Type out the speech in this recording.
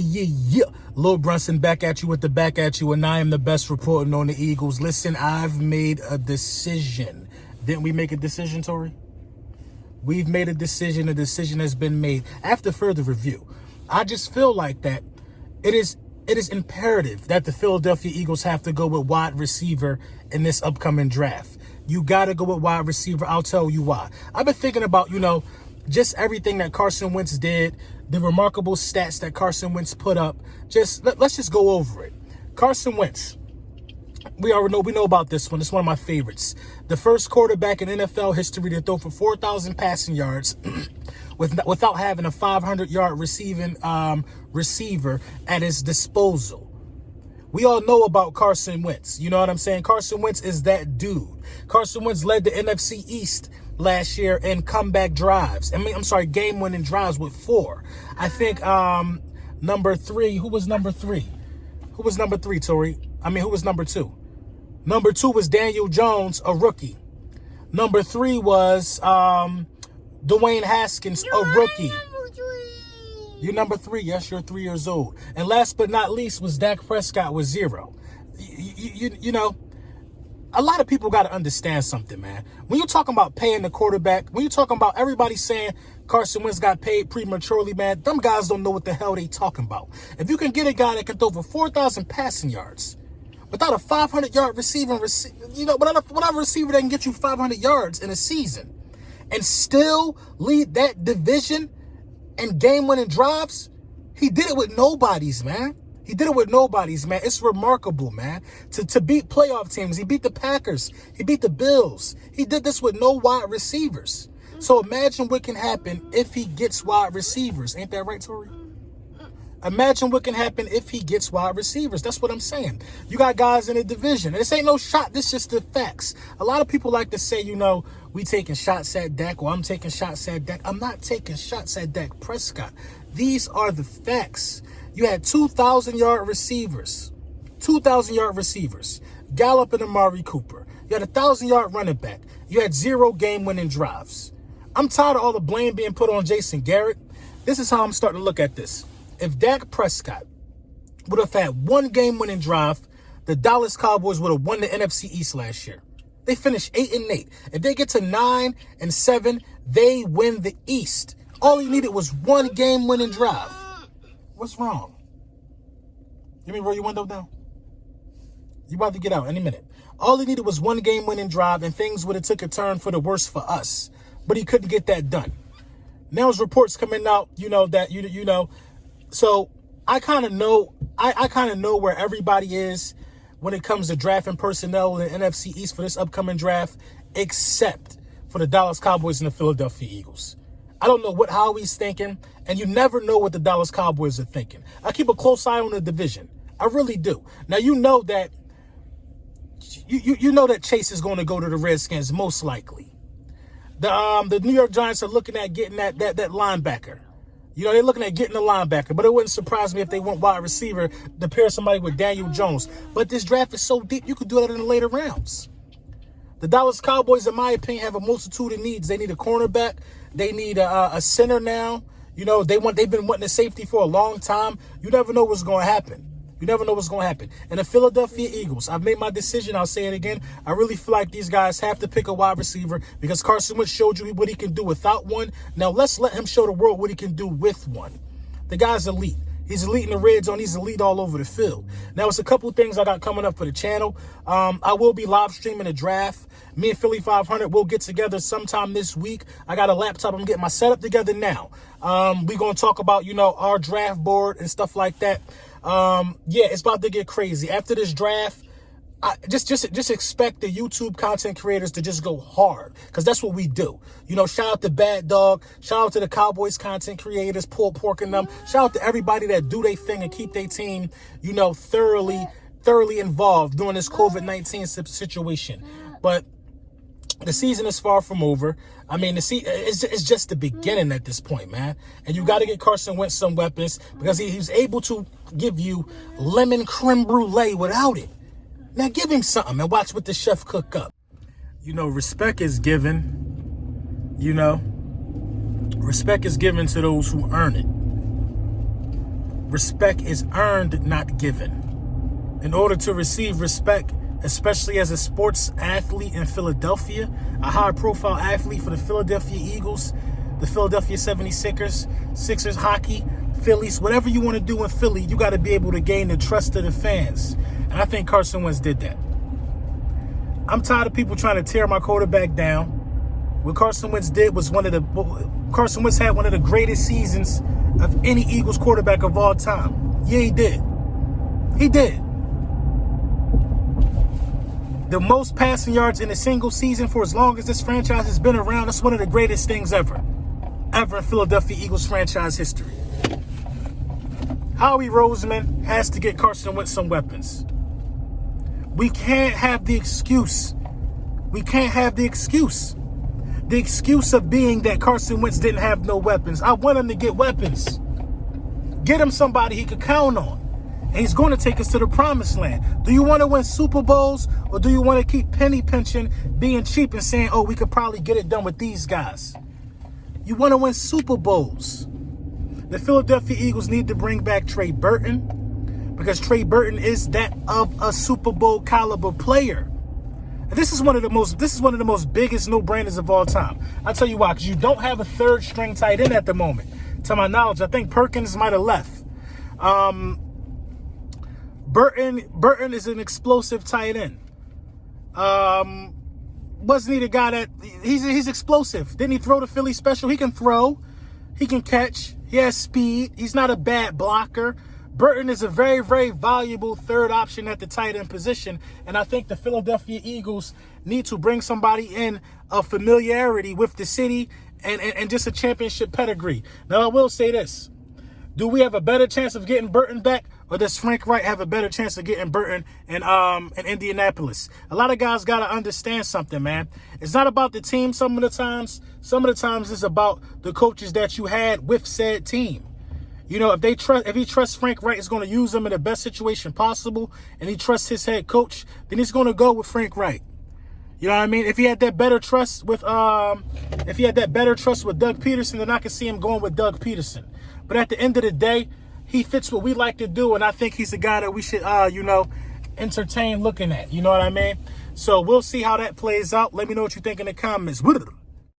Yeah. Lil Brunson back at you with the back at you, and I am the best reporting on the Eagles. Listen, I've made a decision. Didn't we make a decision, Tori? We've made a decision. A decision has been made. After further review, I just feel like that it is imperative that the Philadelphia Eagles have to go with wide receiver in this upcoming draft. You got to go with wide receiver. I'll tell you why. I've been thinking about, just everything that Carson Wentz did, the remarkable stats that Carson Wentz put up. Let's just go over it. Carson Wentz. We know about this one. It's one of my favorites. The first quarterback in NFL history to throw for 4,000 passing yards without having a 500-yard receiving receiver at his disposal. We all know about Carson Wentz. You know what I'm saying? Carson Wentz is that dude. Carson Wentz led the NFC East last year in comeback drives. Game-winning drives with 4. I think number 3. Who was number 3? Who was number 3, Tori? Who was number 2? Number 2 was Daniel Jones, a rookie. Number 3 was Dwayne Haskins, a rookie. You're number 3. Yes, you're 3 years old. And last but not least was Dak Prescott with 0. A lot of people got to understand something, man. When you're talking about paying the quarterback, when you're talking about everybody saying Carson Wentz got paid prematurely, man, them guys don't know what the hell they talking about. If you can get a guy that can throw for 4,000 passing yards without a 500-yard whatever receiver that can get you 500 yards in a season and still lead that division and game-winning drives, he did it with nobodies, man. It's remarkable, man. To beat playoff teams. He beat the Packers. He beat the Bills. He did this with no wide receivers. So imagine what can happen if he gets wide receivers. Ain't that right, Tori? Imagine what can happen if he gets wide receivers. That's what I'm saying. You got guys in the division. This ain't no shot. This is just the facts. A lot of people like to say, we taking shots at Dak, or I'm taking shots at Dak. I'm not taking shots at Dak Prescott. These are the facts. You had 2,000-yard receivers. Gallup and Amari Cooper. You had a 1,000-yard running back. You had 0 game-winning drives. I'm tired of all the blame being put on Jason Garrett. This is how I'm starting to look at this. If Dak Prescott would have had 1 game-winning drive, the Dallas Cowboys would have won the NFC East last year. They finished 8-8. If they get to 9-7, they win the East. All he needed was 1 game-winning drive. What's wrong? Give me roll your window down. You about to get out any minute. All he needed was 1 game-winning drive, and things would have took a turn for the worse for us. But he couldn't get that done. Now there's reports coming out, So I kind of know. I kind of know where everybody is when it comes to drafting personnel in the NFC East for this upcoming draft, except for the Dallas Cowboys and the Philadelphia Eagles. I don't know what Howie's thinking, and you never know what the Dallas Cowboys are thinking. I keep a close eye on the division. I really do. Now you know that Chase is going to go to the Redskins most likely. The New York Giants are looking at getting that linebacker. They're looking at getting a linebacker, but it wouldn't surprise me if they want wide receiver to pair somebody with Daniel Jones. But this draft is so deep, you could do that in the later rounds. The Dallas Cowboys, in my opinion, have a multitude of needs. They need a cornerback. They need a center now. They've been wanting a safety for a long time. You never know what's going to happen. And the Philadelphia Eagles, I've made my decision. I'll say it again. I really feel like these guys have to pick a wide receiver because Carson Wentz showed you what he can do without one. Now let's let him show the world what he can do with one. The guy's elite. He's elite in the red zone. He's elite all over the field. Now, it's a couple things I got coming up for the channel. I will be live streaming the draft. Me and Philly 500 will get together sometime this week. I got a laptop. I'm getting my setup together now. We're going to talk about, our draft board and stuff like that. It's about to get crazy. After this draft, just expect the YouTube content creators to just go hard, because that's what we do. Shout out to Bad Dog. Shout out to the Cowboys content creators, Pulled Pork and them. Shout out to everybody that do their thing and keep their team, thoroughly involved during this COVID-19 situation. But the season is far from over. It's just the beginning at this point, man. And you got to get Carson Wentz some weapons, because he's able to give you lemon creme brulee without it. Now give him something and watch what the chef cook up. Respect is given. Respect is given to those who earn it. respect is earned, not given. In order to receive respect, especially as a sports athlete in Philadelphia, a high-profile athlete for the Philadelphia Eagles, the Philadelphia 76ers, Sixers hockey, Phillies, whatever you want to do in Philly, you got to be able to gain the trust of the fans. And I think Carson Wentz did that. I'm tired of people trying to tear my quarterback down. What Carson Wentz did was Carson Wentz had one of the greatest seasons of any Eagles quarterback of all time. Yeah, he did. He did. The most passing yards in a single season for as long as this franchise has been around. That's one of the greatest things ever in Philadelphia Eagles franchise history. Howie Roseman has to get Carson Wentz some weapons. We can't have the excuse. We can't have the excuse. The excuse of being that Carson Wentz didn't have no weapons. I want him to get weapons. Get him somebody he could count on. And he's going to take us to the promised land. Do you want to win Super Bowls, or do you want to keep penny pinching, being cheap and saying, oh, we could probably get it done with these guys? You want to win Super Bowls. The Philadelphia Eagles need to bring back Trey Burton, because Trey Burton is that of a Super Bowl caliber player. And this is one of the most biggest no-brainers of all time. I'll tell you why, because you don't have a third string tight end at the moment. To my knowledge, I think Perkins might have left. Burton is an explosive tight end. Wasn't he the guy that he's explosive? Didn't he throw the Philly special? He can throw, he can catch, he has speed. He's not a bad blocker. Burton is a very, very valuable third option at the tight end position, and I think the Philadelphia Eagles need to bring somebody in of familiarity with the city and just a championship pedigree. Now, I will say this. Do we have a better chance of getting Burton back, or does Frank Wright have a better chance of getting Burton in Indianapolis? A lot of guys got to understand something, man. It's not about the team some of the times. Some of the times it's about the coaches that you had with said team. You know, if he trusts Frank Wright is going to use him in the best situation possible, and he trusts his head coach, then he's going to go with Frank Wright. You know what I mean? If he had that better trust with Doug Peterson, then I could see him going with Doug Peterson. But at the end of the day, he fits what we like to do, and I think he's the guy that we should, entertain looking at. You know what I mean? So we'll see how that plays out. Let me know what you think in the comments.